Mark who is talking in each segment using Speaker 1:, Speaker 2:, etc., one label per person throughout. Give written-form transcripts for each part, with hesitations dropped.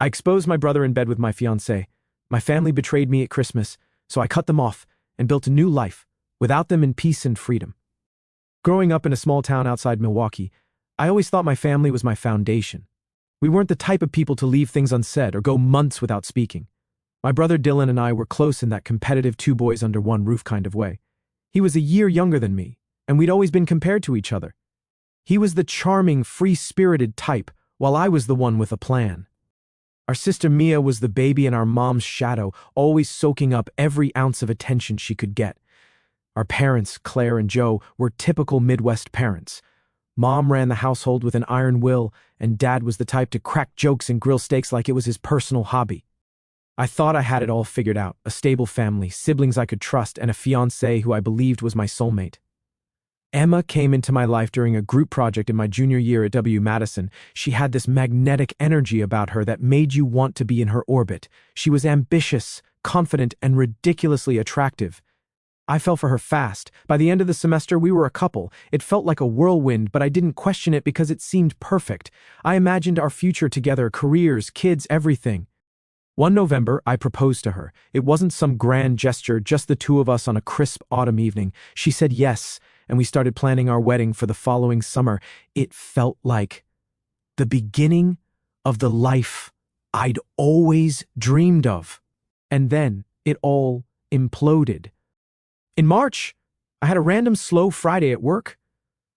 Speaker 1: I exposed my brother in bed with my fiancé. My family betrayed me at Christmas, so I cut them off and built a new life, without them in peace and freedom. Growing up in a small town outside Milwaukee, I always thought my family was my foundation. We weren't the type of people to leave things unsaid or go months without speaking. My brother Dylan and I were close in that competitive two boys under one roof kind of way. He was a year younger than me, and we'd always been compared to each other. He was the charming, free-spirited type, while I was the one with a plan. Our sister Mia was the baby in our mom's shadow, always soaking up every ounce of attention she could get. Our parents, Claire and Joe, were typical Midwest parents. Mom ran the household with an iron will, and Dad was the type to crack jokes and grill steaks like it was his personal hobby. I thought I had it all figured out, a stable family, siblings I could trust, and a fiancé who I believed was my soulmate. Emma came into my life during a group project in my junior year at W-Madison. She had this magnetic energy about her that made you want to be in her orbit. She was ambitious, confident, and ridiculously attractive. I fell for her fast. By the end of the semester, we were a couple. It felt like a whirlwind, but I didn't question it because it seemed perfect. I imagined our future together, careers, kids, everything. One November, I proposed to her. It wasn't some grand gesture, just the two of us on a crisp autumn evening. She said yes, and we started planning our wedding for the following summer. It felt like the beginning of the life I'd always dreamed of. And then it all imploded. In March, I had a random slow Friday at work.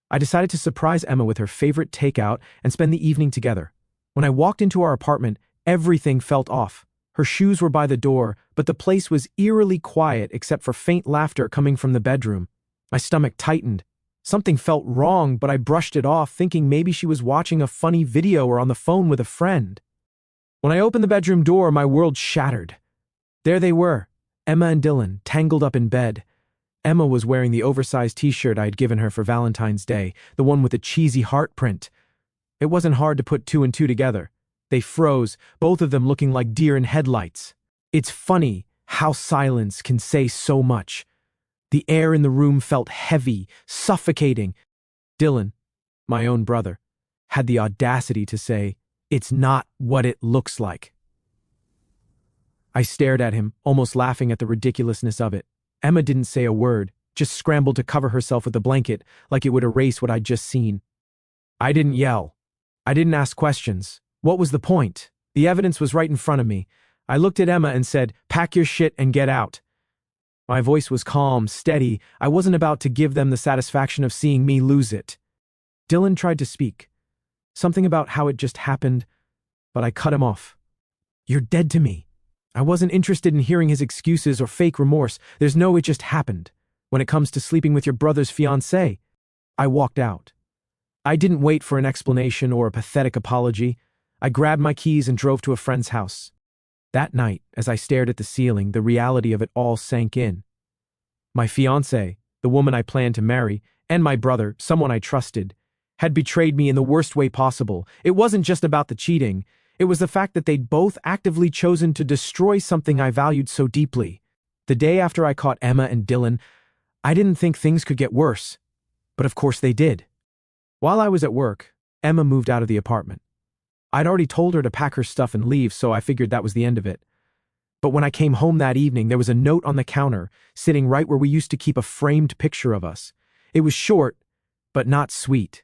Speaker 1: I decided to surprise Emma with her favorite takeout and spend the evening together. When I walked into our apartment, everything felt off. Her shoes were by the door, but the place was eerily quiet except for faint laughter coming from the bedroom. My stomach tightened. Something felt wrong, but I brushed it off, thinking maybe she was watching a funny video or on the phone with a friend. When I opened the bedroom door, my world shattered. There they were, Emma and Dylan, tangled up in bed. Emma was wearing the oversized t-shirt I had given her for Valentine's Day, the one with the cheesy heart print. It wasn't hard to put two and two together. They froze, both of them looking like deer in headlights. It's funny how silence can say so much. The air in the room felt heavy, suffocating. Dylan, my own brother, had the audacity to say, "It's not what it looks like." I stared at him, almost laughing at the ridiculousness of it. Emma didn't say a word, just scrambled to cover herself with a blanket, like it would erase what I'd just seen. I didn't yell. I didn't ask questions. What was the point? The evidence was right in front of me. I looked at Emma and said, "Pack your shit and get out." My voice was calm, steady. I wasn't about to give them the satisfaction of seeing me lose it. Dylan tried to speak. Something about how it just happened, but I cut him off. "You're dead to me." I wasn't interested in hearing his excuses or fake remorse. There's no "it just happened" when it comes to sleeping with your brother's fiancé. I walked out. I didn't wait for an explanation or a pathetic apology. I grabbed my keys and drove to a friend's house. That night, as I stared at the ceiling, the reality of it all sank in. My fiancé, the woman I planned to marry, and my brother, someone I trusted, had betrayed me in the worst way possible. It wasn't just about the cheating. It was the fact that they'd both actively chosen to destroy something I valued so deeply. The day after I caught Emma and Dylan, I didn't think things could get worse. But of course they did. While I was at work, Emma moved out of the apartment. I'd already told her to pack her stuff and leave, so I figured that was the end of it. But when I came home that evening, there was a note on the counter, sitting right where we used to keep a framed picture of us. It was short, but not sweet.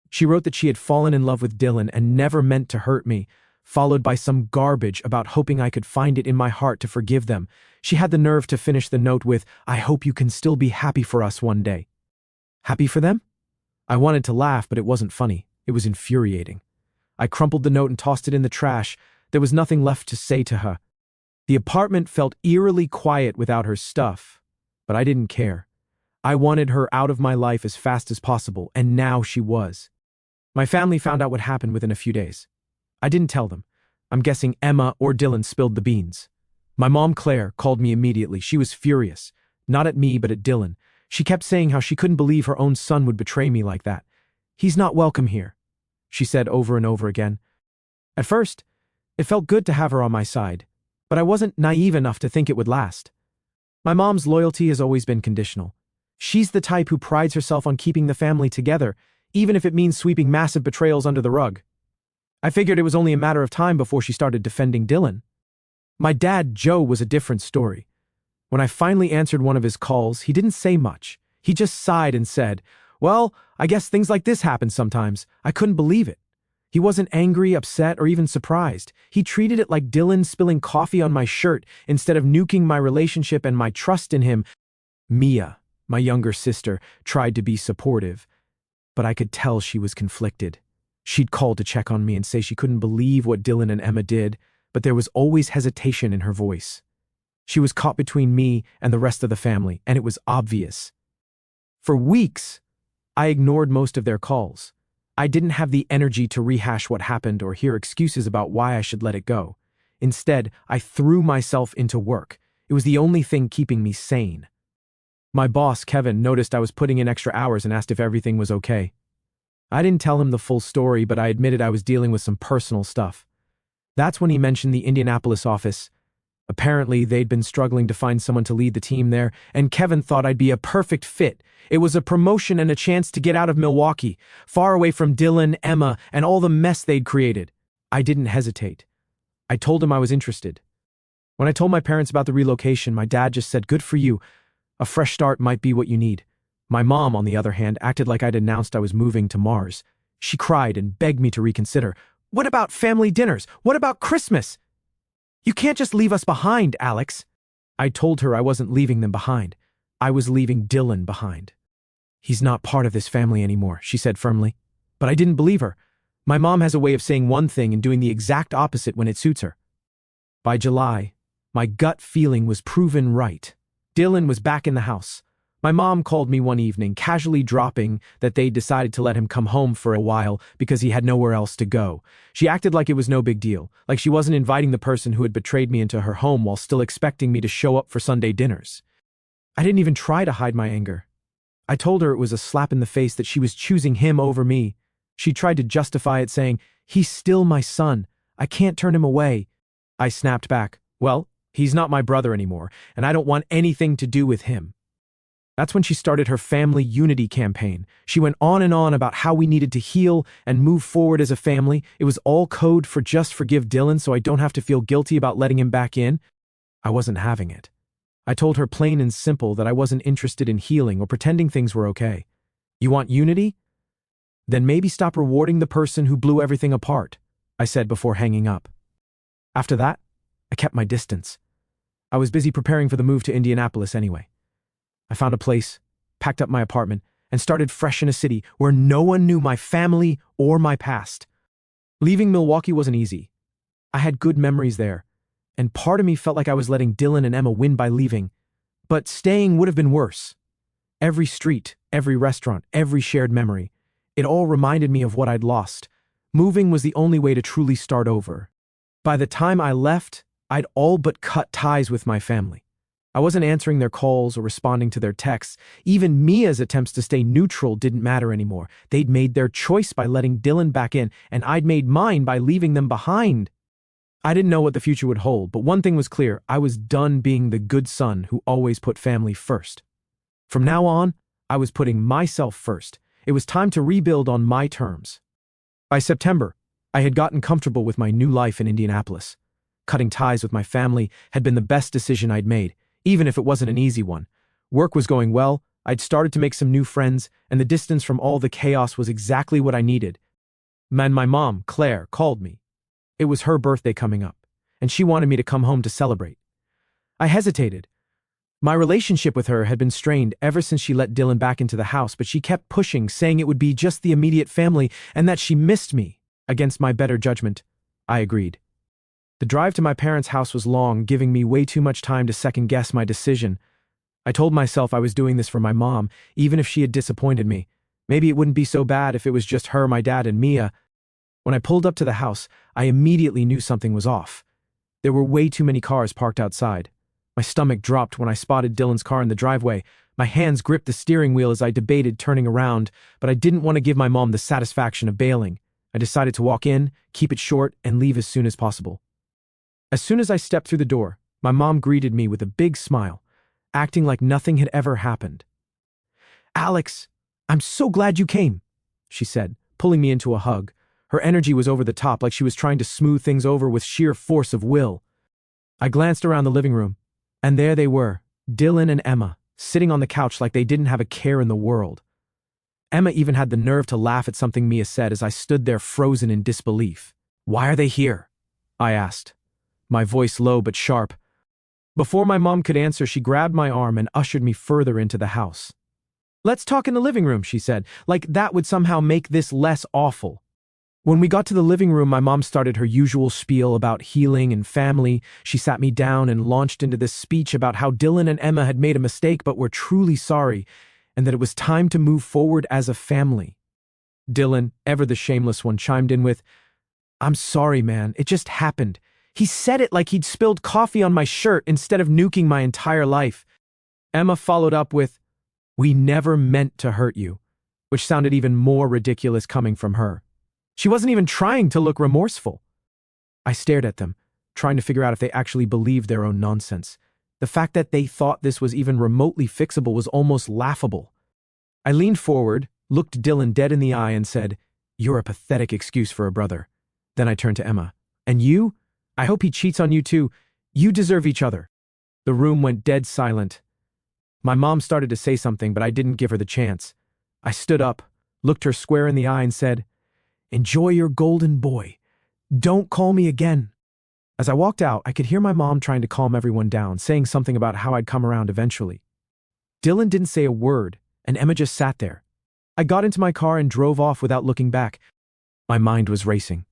Speaker 1: She wrote that she had fallen in love with Dylan and never meant to hurt me, followed by some garbage about hoping I could find it in my heart to forgive them. She had the nerve to finish the note with, "I hope you can still be happy for us one day." Happy for them? I wanted to laugh, but it wasn't funny. It was infuriating. I crumpled the note and tossed it in the trash. There was nothing left to say to her. The apartment felt eerily quiet without her stuff, but I didn't care. I wanted her out of my life as fast as possible, and now she was. My family found out what happened within a few days. I didn't tell them. I'm guessing Emma or Dylan spilled the beans. My mom, Claire, called me immediately. She was furious. Not at me, but at Dylan. She kept saying how she couldn't believe her own son would betray me like that. "He's not welcome here," she said over and over again. At first, it felt good to have her on my side, but I wasn't naive enough to think it would last. My mom's loyalty has always been conditional. She's the type who prides herself on keeping the family together, even if it means sweeping massive betrayals under the rug. I figured it was only a matter of time before she started defending Dylan. My dad, Joe, was a different story. When I finally answered one of his calls, he didn't say much. He just sighed and said, "Well, I guess things like this happen sometimes." I couldn't believe it. He wasn't angry, upset, or even surprised. He treated it like Dylan spilling coffee on my shirt instead of nuking my relationship and my trust in him. Mia, my younger sister, tried to be supportive, but I could tell she was conflicted. She'd call to check on me and say she couldn't believe what Dylan and Emma did, but there was always hesitation in her voice. She was caught between me and the rest of the family, and it was obvious. For weeks, I ignored most of their calls. I didn't have the energy to rehash what happened or hear excuses about why I should let it go. Instead, I threw myself into work. It was the only thing keeping me sane. My boss, Kevin, noticed I was putting in extra hours and asked if everything was okay. I didn't tell him the full story, but I admitted I was dealing with some personal stuff. That's when he mentioned the Indianapolis office. Apparently, they'd been struggling to find someone to lead the team there, and Kevin thought I'd be a perfect fit. It was a promotion and a chance to get out of Milwaukee, far away from Dylan, Emma, and all the mess they'd created. I didn't hesitate. I told him I was interested. When I told my parents about the relocation, my dad just said, "Good for you. A fresh start might be what you need." My mom, on the other hand, acted like I'd announced I was moving to Mars. She cried and begged me to reconsider. "What about family dinners? What about Christmas? You can't just leave us behind, Alex." I told her I wasn't leaving them behind. I was leaving Dylan behind. "He's not part of this family anymore," she said firmly. But I didn't believe her. My mom has a way of saying one thing and doing the exact opposite when it suits her. By July, my gut feeling was proven right. Dylan was back in the house. My mom called me one evening, casually dropping that they'd decided to let him come home for a while because he had nowhere else to go. She acted like it was no big deal, like she wasn't inviting the person who had betrayed me into her home while still expecting me to show up for Sunday dinners. I didn't even try to hide my anger. I told her it was a slap in the face that she was choosing him over me. She tried to justify it, saying, "He's still my son. I can't turn him away." I snapped back, "Well, he's not my brother anymore, and I don't want anything to do with him." That's when she started her family unity campaign. She went on and on about how we needed to heal and move forward as a family. It was all code for just forgive Dylan so I don't have to feel guilty about letting him back in. I wasn't having it. I told her plain and simple that I wasn't interested in healing or pretending things were okay. "You want unity? Then maybe stop rewarding the person who blew everything apart," I said before hanging up. After that, I kept my distance. I was busy preparing for the move to Indianapolis anyway. I found a place, packed up my apartment, and started fresh in a city where no one knew my family or my past. Leaving Milwaukee wasn't easy. I had good memories there, and part of me felt like I was letting Dylan and Emma win by leaving. But staying would have been worse. Every street, every restaurant, every shared memory, it all reminded me of what I'd lost. Moving was the only way to truly start over. By the time I left, I'd all but cut ties with my family. I wasn't answering their calls or responding to their texts. Even Mia's attempts to stay neutral didn't matter anymore. They'd made their choice by letting Dylan back in, and I'd made mine by leaving them behind. I didn't know what the future would hold, but one thing was clear. I was done being the good son who always put family first. From now on, I was putting myself first. It was time to rebuild on my terms. By September, I had gotten comfortable with my new life in Indianapolis. Cutting ties with my family had been the best decision I'd made, even if it wasn't an easy one. Work was going well, I'd started to make some new friends, and the distance from all the chaos was exactly what I needed. And my mom, Claire, called me. It was her birthday coming up, and she wanted me to come home to celebrate. I hesitated. My relationship with her had been strained ever since she let Dylan back into the house, but she kept pushing, saying it would be just the immediate family and that she missed me. Against my better judgment, I agreed. The drive to my parents' house was long, giving me way too much time to second-guess my decision. I told myself I was doing this for my mom, even if she had disappointed me. Maybe it wouldn't be so bad if it was just her, my dad, and Mia. When I pulled up to the house, I immediately knew something was off. There were way too many cars parked outside. My stomach dropped when I spotted Dylan's car in the driveway. My hands gripped the steering wheel as I debated turning around, but I didn't want to give my mom the satisfaction of bailing. I decided to walk in, keep it short, and leave as soon as possible. As soon as I stepped through the door, my mom greeted me with a big smile, acting like nothing had ever happened. "Alex, I'm so glad you came," she said, pulling me into a hug. Her energy was over the top, like she was trying to smooth things over with sheer force of will. I glanced around the living room, and there they were, Dylan and Emma, sitting on the couch like they didn't have a care in the world. Emma even had the nerve to laugh at something Mia said as I stood there frozen in disbelief. "Why are they here?" I asked, my voice low but sharp. Before my mom could answer, she grabbed my arm and ushered me further into the house. "Let's talk in the living room," she said, like that would somehow make this less awful. When we got to the living room, my mom started her usual spiel about healing and family. She sat me down and launched into this speech about how Dylan and Emma had made a mistake but were truly sorry, and that it was time to move forward as a family. Dylan, ever the shameless one, chimed in with, "I'm sorry, man, it just happened. He said it like he'd spilled coffee on my shirt instead of nuking my entire life." Emma followed up with, "We never meant to hurt you," which sounded even more ridiculous coming from her. She wasn't even trying to look remorseful. I stared at them, trying to figure out if they actually believed their own nonsense. The fact that they thought this was even remotely fixable was almost laughable. I leaned forward, looked Dylan dead in the eye, and said, "You're a pathetic excuse for a brother." Then I turned to Emma. "And you? I hope he cheats on you too. You deserve each other." The room went dead silent. My mom started to say something, but I didn't give her the chance. I stood up, looked her square in the eye, and said, "Enjoy your golden boy. Don't call me again." As I walked out, I could hear my mom trying to calm everyone down, saying something about how I'd come around eventually. Dylan didn't say a word, and Emma just sat there. I got into my car and drove off without looking back. My mind was racing.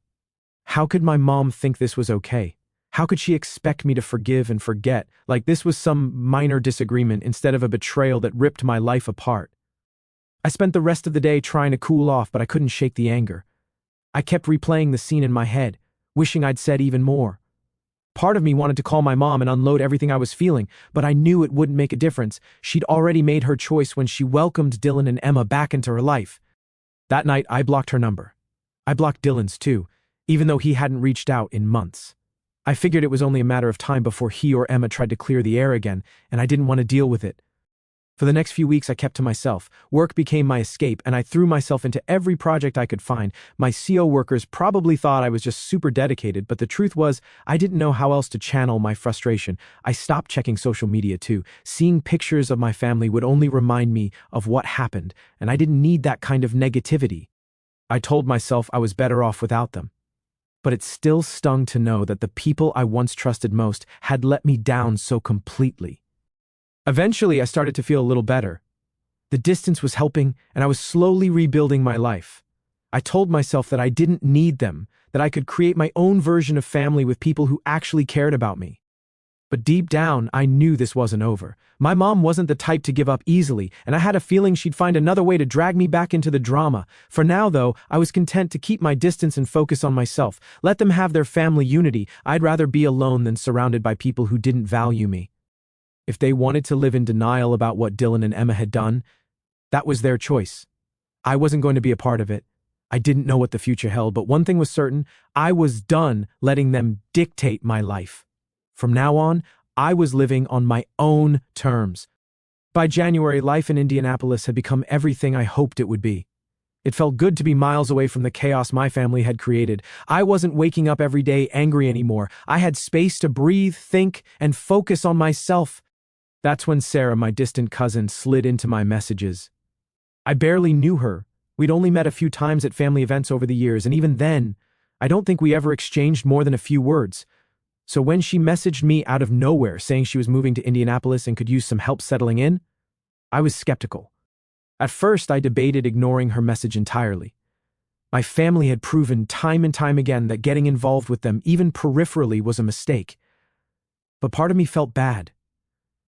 Speaker 1: How could my mom think this was okay? How could she expect me to forgive and forget, like this was some minor disagreement instead of a betrayal that ripped my life apart? I spent the rest of the day trying to cool off, but I couldn't shake the anger. I kept replaying the scene in my head, wishing I'd said even more. Part of me wanted to call my mom and unload everything I was feeling, but I knew it wouldn't make a difference. She'd already made her choice when she welcomed Dylan and Emma back into her life. That night, I blocked her number. I blocked Dylan's too, even though he hadn't reached out in months. I figured it was only a matter of time before he or Emma tried to clear the air again, and I didn't want to deal with it. For the next few weeks, I kept to myself. Work became my escape, and I threw myself into every project I could find. My CO workers probably thought I was just super dedicated, but the truth was, I didn't know how else to channel my frustration. I stopped checking social media too. Seeing pictures of my family would only remind me of what happened, and I didn't need that kind of negativity. I told myself I was better off without them. But it still stung to know that the people I once trusted most had let me down so completely. Eventually, I started to feel a little better. The distance was helping, and I was slowly rebuilding my life. I told myself that I didn't need them, that I could create my own version of family with people who actually cared about me. But deep down, I knew this wasn't over. My mom wasn't the type to give up easily, and I had a feeling she'd find another way to drag me back into the drama. For now, though, I was content to keep my distance and focus on myself. Let them have their family unity. I'd rather be alone than surrounded by people who didn't value me. If they wanted to live in denial about what Dylan and Emma had done, that was their choice. I wasn't going to be a part of it. I didn't know what the future held, but one thing was certain: I was done letting them dictate my life. From now on, I was living on my own terms. By January, life in Indianapolis had become everything I hoped it would be. It felt good to be miles away from the chaos my family had created. I wasn't waking up every day angry anymore. I had space to breathe, think, and focus on myself. That's when Sarah, my distant cousin, slid into my messages. I barely knew her. We'd only met a few times at family events over the years, and even then, I don't think we ever exchanged more than a few words. So when she messaged me out of nowhere saying she was moving to Indianapolis and could use some help settling in, I was skeptical. At first, I debated ignoring her message entirely. My family had proven time and time again that getting involved with them, even peripherally, was a mistake. But part of me felt bad.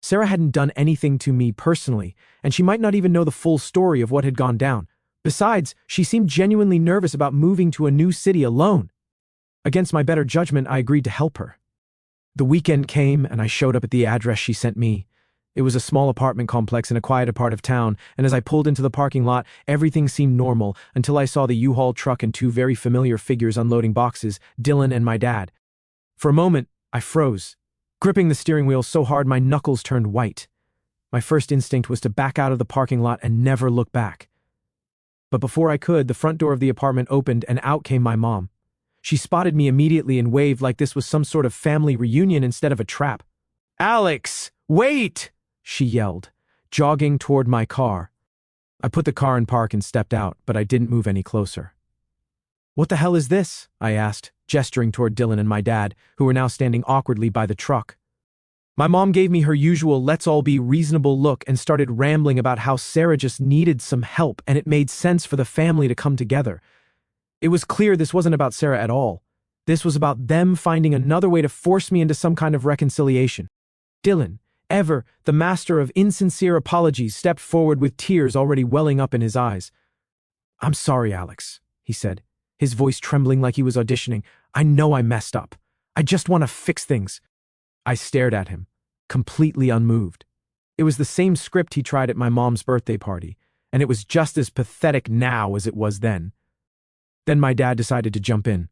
Speaker 1: Sarah hadn't done anything to me personally, and she might not even know the full story of what had gone down. Besides, she seemed genuinely nervous about moving to a new city alone. Against my better judgment, I agreed to help her. The weekend came, and I showed up at the address she sent me. It was a small apartment complex in a quieter part of town, and as I pulled into the parking lot, everything seemed normal until I saw the U-Haul truck and two very familiar figures unloading boxes, Dylan and my dad. For a moment, I froze, gripping the steering wheel so hard my knuckles turned white. My first instinct was to back out of the parking lot and never look back. But before I could, the front door of the apartment opened and out came my mom. She spotted me immediately and waved like this was some sort of family reunion instead of a trap. "Alex, wait!" she yelled, jogging toward my car. I put the car in park and stepped out, but I didn't move any closer. "What the hell is this?" I asked, gesturing toward Dylan and my dad, who were now standing awkwardly by the truck. My mom gave me her usual let's all be reasonable look and started rambling about how Sarah just needed some help and it made sense for the family to come together. It was clear this wasn't about Sarah at all. This was about them finding another way to force me into some kind of reconciliation. Dylan, ever the master of insincere apologies, stepped forward with tears already welling up in his eyes. "I'm sorry, Alex," he said, his voice trembling like he was auditioning. "I know I messed up. I just want to fix things." I stared at him, completely unmoved. It was the same script he tried at my mom's birthday party, and it was just as pathetic now as it was then. Then my dad decided to jump in.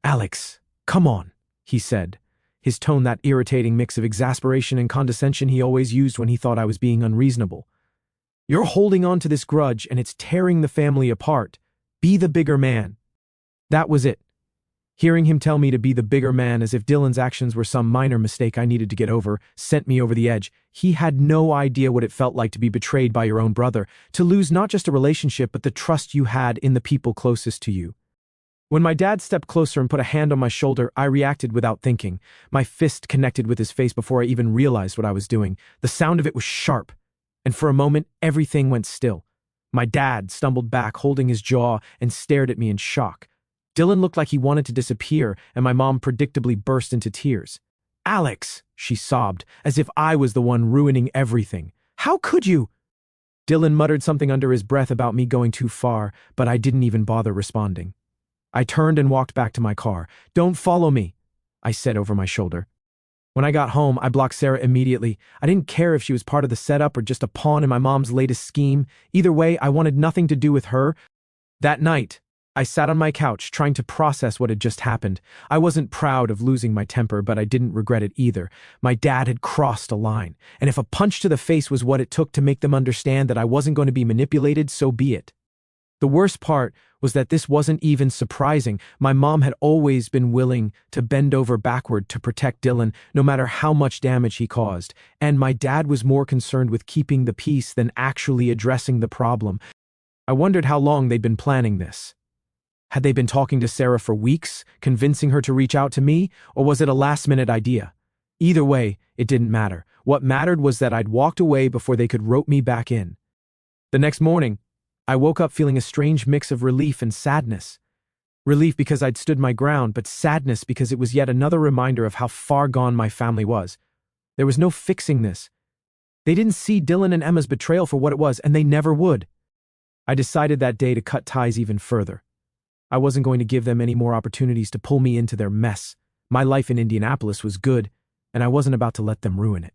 Speaker 1: "Alex, come on," he said, his tone that irritating mix of exasperation and condescension he always used when he thought I was being unreasonable. "You're holding on to this grudge and it's tearing the family apart. Be the bigger man." That was it. Hearing him tell me to be the bigger man as if Dylan's actions were some minor mistake I needed to get over sent me over the edge. He had no idea what it felt like to be betrayed by your own brother, to lose not just a relationship but the trust you had in the people closest to you. When my dad stepped closer and put a hand on my shoulder, I reacted without thinking. My fist connected with his face before I even realized what I was doing. The sound of it was sharp, and for a moment everything went still. My dad stumbled back, holding his jaw, and stared at me in shock. Dylan looked like he wanted to disappear, and my mom predictably burst into tears. "Alex," she sobbed, as if I was the one ruining everything. "How could you?" Dylan muttered something under his breath about me going too far, but I didn't even bother responding. I turned and walked back to my car. "Don't follow me," I said over my shoulder. When I got home, I blocked Sarah immediately. I didn't care if she was part of the setup or just a pawn in my mom's latest scheme. Either way, I wanted nothing to do with her. That night, I sat on my couch trying to process what had just happened. I wasn't proud of losing my temper, but I didn't regret it either. My dad had crossed a line, and if a punch to the face was what it took to make them understand that I wasn't going to be manipulated, so be it. The worst part was that this wasn't even surprising. My mom had always been willing to bend over backward to protect Dylan, no matter how much damage he caused, and my dad was more concerned with keeping the peace than actually addressing the problem. I wondered how long they'd been planning this. Had they been talking to Sarah for weeks, convincing her to reach out to me, or was it a last-minute idea? Either way, it didn't matter. What mattered was that I'd walked away before they could rope me back in. The next morning, I woke up feeling a strange mix of relief and sadness. Relief because I'd stood my ground, but sadness because it was yet another reminder of how far gone my family was. There was no fixing this. They didn't see Dylan and Emma's betrayal for what it was, and they never would. I decided that day to cut ties even further. I wasn't going to give them any more opportunities to pull me into their mess. My life in Indianapolis was good, and I wasn't about to let them ruin it.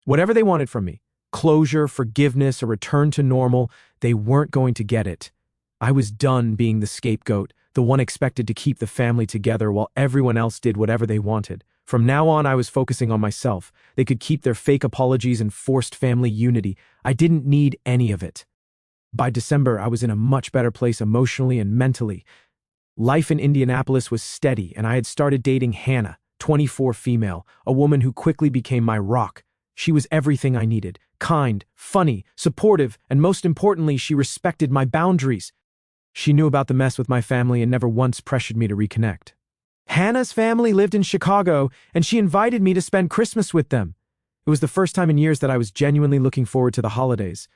Speaker 1: Whatever they wanted from me, closure, forgiveness, a return to normal, they weren't going to get it. I was done being the scapegoat, the one expected to keep the family together while everyone else did whatever they wanted. From now on, I was focusing on myself. They could keep their fake apologies and forced family unity. I didn't need any of it. By December, I was in a much better place emotionally and mentally. Life in Indianapolis was steady, and I had started dating Hannah, 24 female, a woman who quickly became my rock. She was everything I needed: kind, funny, supportive, and most importantly, she respected my boundaries. She knew about the mess with my family and never once pressured me to reconnect. Hannah's family lived in Chicago, and she invited me to spend Christmas with them. It was the first time in years that I was genuinely looking forward to the holidays.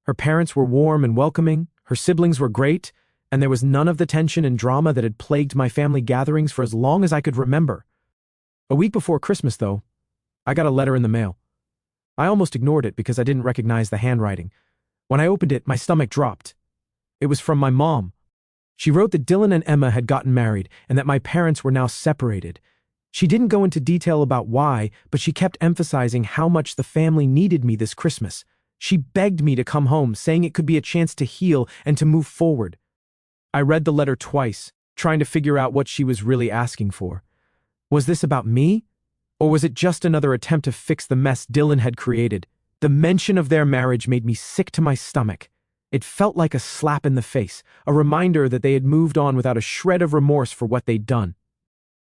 Speaker 1: Her parents were warm and welcoming, her siblings were great, and there was none of the tension and drama that had plagued my family gatherings for as long as I could remember. A week before Christmas, though, I got a letter in the mail. I almost ignored it because I didn't recognize the handwriting. When I opened it, my stomach dropped. It was from my mom. She wrote that Dylan and Emma had gotten married and that my parents were now separated. She didn't go into detail about why, but she kept emphasizing how much the family needed me this Christmas. She begged me to come home, saying it could be a chance to heal and to move forward. I read the letter twice, trying to figure out what she was really asking for. Was this about me? Or was it just another attempt to fix the mess Dylan had created? The mention of their marriage made me sick to my stomach. It felt like a slap in the face, a reminder that they had moved on without a shred of remorse for what they'd done.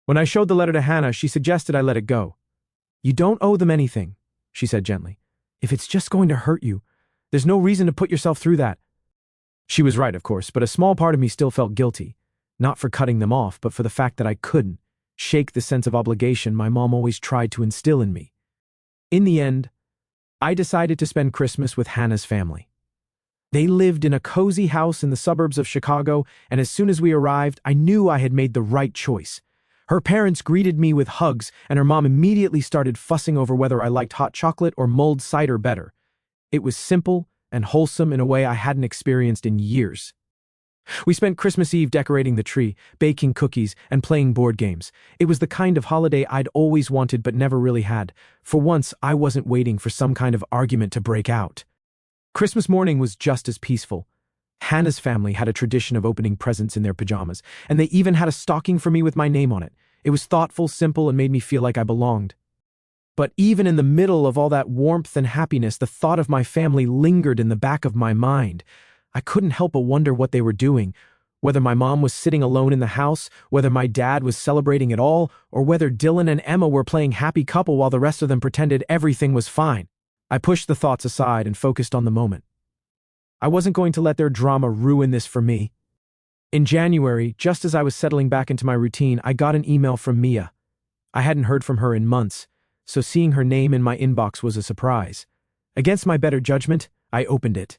Speaker 1: When I showed the letter to Hannah, she suggested I let it go. "You don't owe them anything," she said gently. "If it's just going to hurt you, there's no reason to put yourself through that." She was right, of course, but a small part of me still felt guilty, not for cutting them off, but for the fact that I couldn't shake the sense of obligation my mom always tried to instill in me. In the end, I decided to spend Christmas with Hannah's family. They lived in a cozy house in the suburbs of Chicago, and as soon as we arrived, I knew I had made the right choice. Her parents greeted me with hugs, and her mom immediately started fussing over whether I liked hot chocolate or mulled cider better. It was simple and wholesome in a way I hadn't experienced in years. We spent Christmas Eve decorating the tree, baking cookies, and playing board games. It was the kind of holiday I'd always wanted but never really had. For once, I wasn't waiting for some kind of argument to break out. Christmas morning was just as peaceful. Hannah's family had a tradition of opening presents in their pajamas, and they even had a stocking for me with my name on it. It was thoughtful, simple, and made me feel like I belonged. But even in the middle of all that warmth and happiness, the thought of my family lingered in the back of my mind. I couldn't help but wonder what they were doing, whether my mom was sitting alone in the house, whether my dad was celebrating at all, or whether Dylan and Emma were playing happy couple while the rest of them pretended everything was fine. I pushed the thoughts aside and focused on the moment. I wasn't going to let their drama ruin this for me. In January, just as I was settling back into my routine, I got an email from Mia. I hadn't heard from her in months, so seeing her name in my inbox was a surprise. Against my better judgment, I opened it.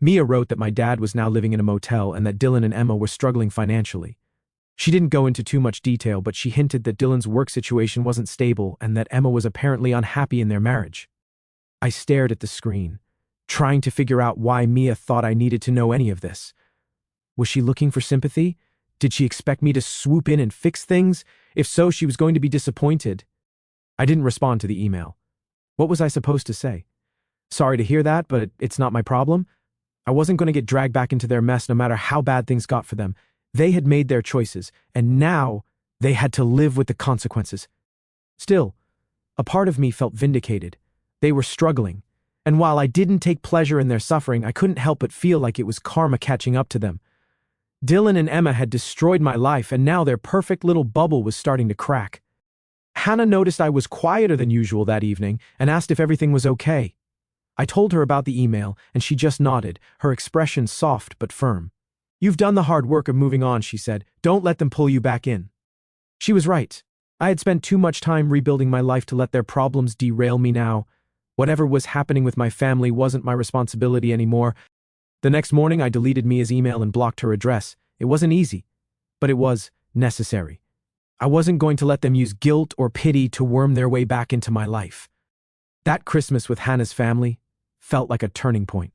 Speaker 1: Mia wrote that my dad was now living in a motel and that Dylan and Emma were struggling financially. She didn't go into too much detail, but she hinted that Dylan's work situation wasn't stable and that Emma was apparently unhappy in their marriage. I stared at the screen, trying to figure out why Mia thought I needed to know any of this. Was she looking for sympathy? Did she expect me to swoop in and fix things? If so, she was going to be disappointed. I didn't respond to the email. What was I supposed to say? "Sorry to hear that, but it's not my problem." I wasn't going to get dragged back into their mess no matter how bad things got for them. They had made their choices, and now they had to live with the consequences. Still, a part of me felt vindicated. They were struggling, and while I didn't take pleasure in their suffering, I couldn't help but feel like it was karma catching up to them. Dylan and Emma had destroyed my life, and now their perfect little bubble was starting to crack. Hannah noticed I was quieter than usual that evening and asked if everything was okay. I told her about the email, and she just nodded, her expression soft but firm. "You've done the hard work of moving on," she said. "Don't let them pull you back in." She was right. I had spent too much time rebuilding my life to let their problems derail me now. Whatever was happening with my family wasn't my responsibility anymore. The next morning, I deleted Mia's email and blocked her address. It wasn't easy, but it was necessary. I wasn't going to let them use guilt or pity to worm their way back into my life. That Christmas with Hannah's family felt like a turning point.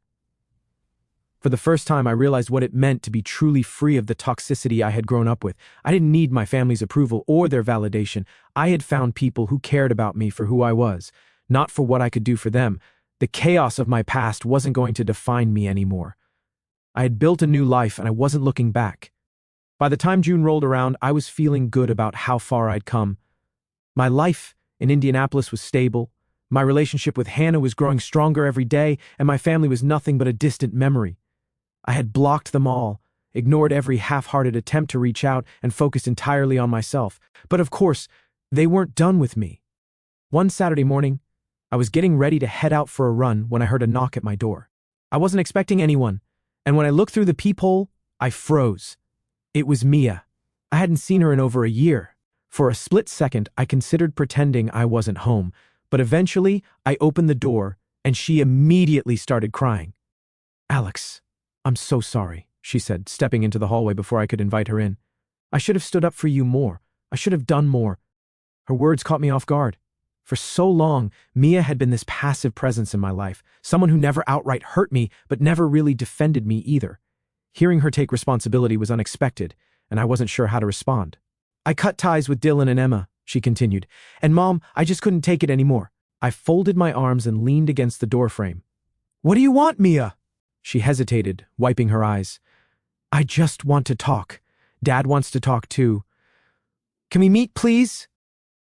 Speaker 1: For the first time, I realized what it meant to be truly free of the toxicity I had grown up with. I didn't need my family's approval or their validation. I had found people who cared about me for who I was, not for what I could do for them. The chaos of my past wasn't going to define me anymore. I had built a new life and I wasn't looking back. By the time June rolled around, I was feeling good about how far I'd come. My life in Indianapolis was stable. My relationship with Hannah was growing stronger every day, and my family was nothing but a distant memory. I had blocked them all, ignored every half-hearted attempt to reach out, and focused entirely on myself. But of course, they weren't done with me. One Saturday morning, I was getting ready to head out for a run when I heard a knock at my door. I wasn't expecting anyone, and when I looked through the peephole, I froze. It was Mia. I hadn't seen her in over a year. For a split second, I considered pretending I wasn't home, but eventually, I opened the door, and she immediately started crying. "Alex, I'm so sorry," she said, stepping into the hallway before I could invite her in. "I should have stood up for you more. I should have done more." Her words caught me off guard. For so long, Mia had been this passive presence in my life, someone who never outright hurt me, but never really defended me either. Hearing her take responsibility was unexpected, and I wasn't sure how to respond. "I cut ties with Dylan and Emma," she continued, "and Mom, I just couldn't take it anymore." I folded my arms and leaned against the doorframe. "What do you want, Mia?" She hesitated, wiping her eyes. "I just want to talk. Dad wants to talk too. Can we meet, please?"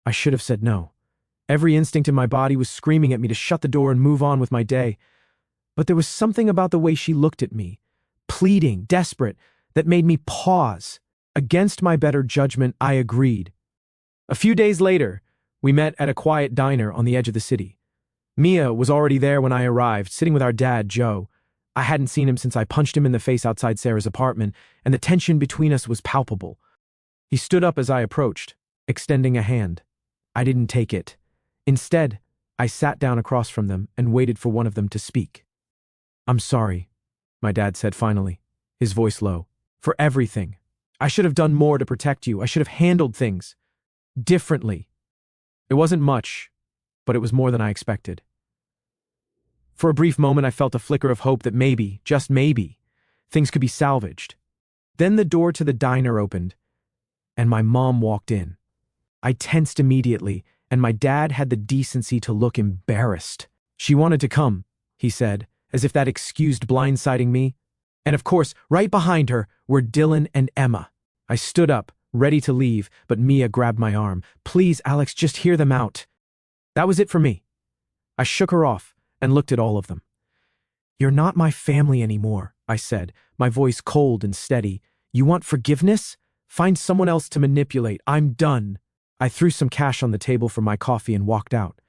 Speaker 1: I should have said no. Every instinct in my body was screaming at me to shut the door and move on with my day. But there was something about the way she looked at me, pleading, desperate, that made me pause. Against my better judgment, I agreed. A few days later, we met at a quiet diner on the edge of the city. Mia was already there when I arrived, sitting with our dad, Joe. I hadn't seen him since I punched him in the face outside Sarah's apartment, and the tension between us was palpable. He stood up as I approached, extending a hand. I didn't take it. Instead, I sat down across from them and waited for one of them to speak. "I'm sorry," my dad said finally, his voice low, "for everything. I should have done more to protect you. I should have handled things differently." It wasn't much, but it was more than I expected. For a brief moment, I felt a flicker of hope that maybe, just maybe, things could be salvaged. Then the door to the diner opened, and my mom walked in. I tensed immediately, and my dad had the decency to look embarrassed. "She wanted to come," he said, as if that excused blindsiding me. And of course, right behind her were Dylan and Emma. I stood up, ready to leave, but Mia grabbed my arm. "Please, Alex, just hear them out." That was it for me. I shook her off and looked at all of them. "You're not my family anymore," I said, my voice cold and steady. "You want forgiveness? Find someone else to manipulate. I'm done." I threw some cash on the table for my coffee and walked out,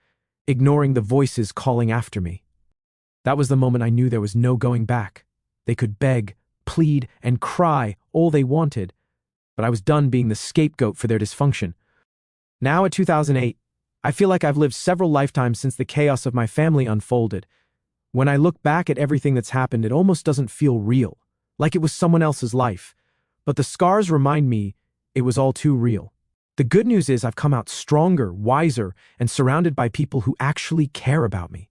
Speaker 1: ignoring the voices calling after me. That was the moment I knew there was no going back. They could beg, plead, and cry all they wanted, but I was done being the scapegoat for their dysfunction. Now at 2008, I feel like I've lived several lifetimes since the chaos of my family unfolded. When I look back at everything that's happened, it almost doesn't feel real, like it was someone else's life. But the scars remind me it was all too real. The good news is I've come out stronger, wiser, and surrounded by people who actually care about me.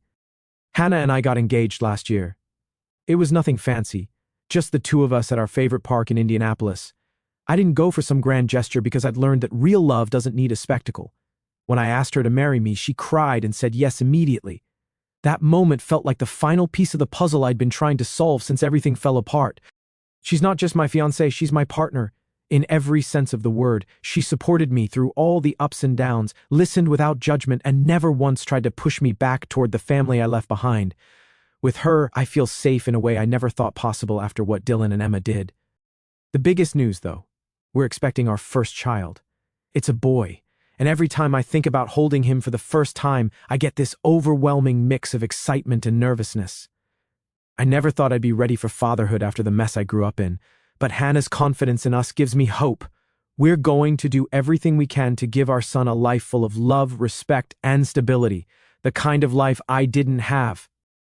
Speaker 1: Hannah and I got engaged last year. It was nothing fancy, just the two of us at our favorite park in Indianapolis. I didn't go for some grand gesture because I'd learned that real love doesn't need a spectacle. When I asked her to marry me, she cried and said yes immediately. That moment felt like the final piece of the puzzle I'd been trying to solve since everything fell apart. She's not just my fiancé, she's my partner. In every sense of the word, she supported me through all the ups and downs, listened without judgment, and never once tried to push me back toward the family I left behind. With her, I feel safe in a way I never thought possible after what Dylan and Emma did. The biggest news, though, we're expecting our first child. It's a boy, and every time I think about holding him for the first time, I get this overwhelming mix of excitement and nervousness. I never thought I'd be ready for fatherhood after the mess I grew up in, but Hannah's confidence in us gives me hope. We're going to do everything we can to give our son a life full of love, respect, and stability, the kind of life I didn't have.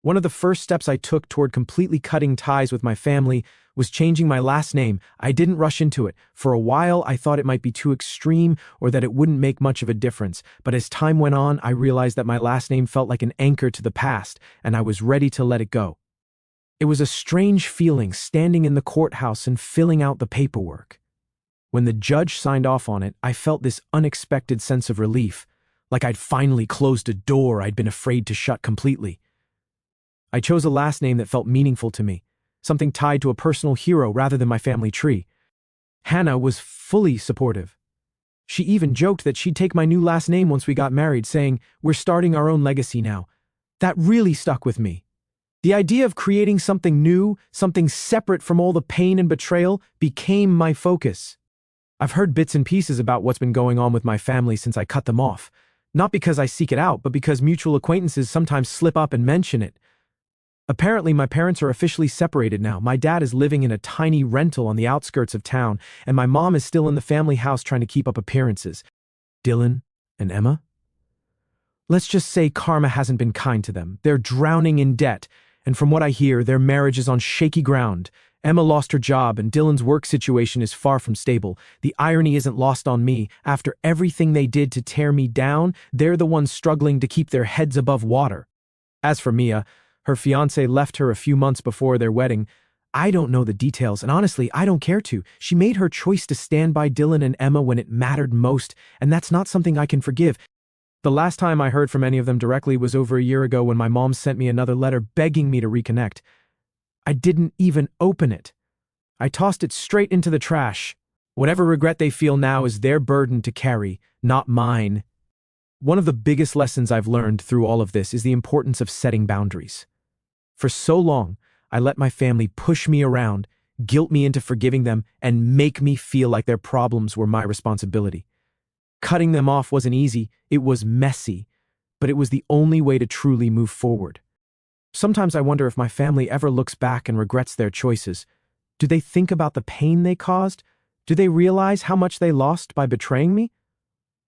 Speaker 1: One of the first steps I took toward completely cutting ties with my family was changing my last name. I didn't rush into it. For a while, I thought it might be too extreme or that it wouldn't make much of a difference. But as time went on, I realized that my last name felt like an anchor to the past, and I was ready to let it go. It was a strange feeling standing in the courthouse and filling out the paperwork. When the judge signed off on it, I felt this unexpected sense of relief, like I'd finally closed a door I'd been afraid to shut completely. I chose a last name that felt meaningful to me, something tied to a personal hero rather than my family tree. Hannah was fully supportive. She even joked that she'd take my new last name once we got married, saying, "We're starting our own legacy now." That really stuck with me. The idea of creating something new, something separate from all the pain and betrayal, became my focus. I've heard bits and pieces about what's been going on with my family since I cut them off. Not because I seek it out, but because mutual acquaintances sometimes slip up and mention it. Apparently, my parents are officially separated now. My dad is living in a tiny rental on the outskirts of town, and my mom is still in the family house trying to keep up appearances. Dylan and Emma? Let's just say karma hasn't been kind to them. They're drowning in debt, and from what I hear, their marriage is on shaky ground. Emma lost her job, and Dylan's work situation is far from stable. The irony isn't lost on me. After everything they did to tear me down, they're the ones struggling to keep their heads above water. As for Mia, her fiancé left her a few months before their wedding. I don't know the details, and honestly, I don't care to. She made her choice to stand by Dylan and Emma when it mattered most, and that's not something I can forgive. The last time I heard from any of them directly was over a year ago when my mom sent me another letter begging me to reconnect. I didn't even open it. I tossed it straight into the trash. Whatever regret they feel now is their burden to carry, not mine. One of the biggest lessons I've learned through all of this is the importance of setting boundaries. For so long, I let my family push me around, guilt me into forgiving them, and make me feel like their problems were my responsibility. Cutting them off wasn't easy, it was messy, but it was the only way to truly move forward. Sometimes I wonder if my family ever looks back and regrets their choices. Do they think about the pain they caused? Do they realize how much they lost by betraying me?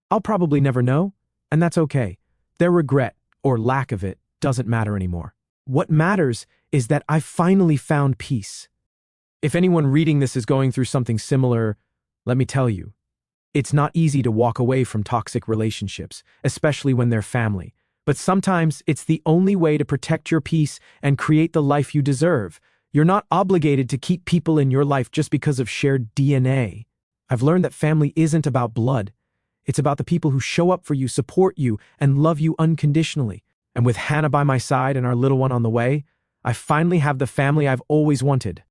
Speaker 1: I'll probably never know, and that's okay. Their regret, or lack of it, doesn't matter anymore. What matters is that I finally found peace. If anyone reading this is going through something similar, let me tell you, it's not easy to walk away from toxic relationships, especially when they're family. But sometimes it's the only way to protect your peace and create the life you deserve. You're not obligated to keep people in your life just because of shared DNA. I've learned that family isn't about blood. It's about the people who show up for you, support you, and love you unconditionally. And with Hannah by my side and our little one on the way, I finally have the family I've always wanted.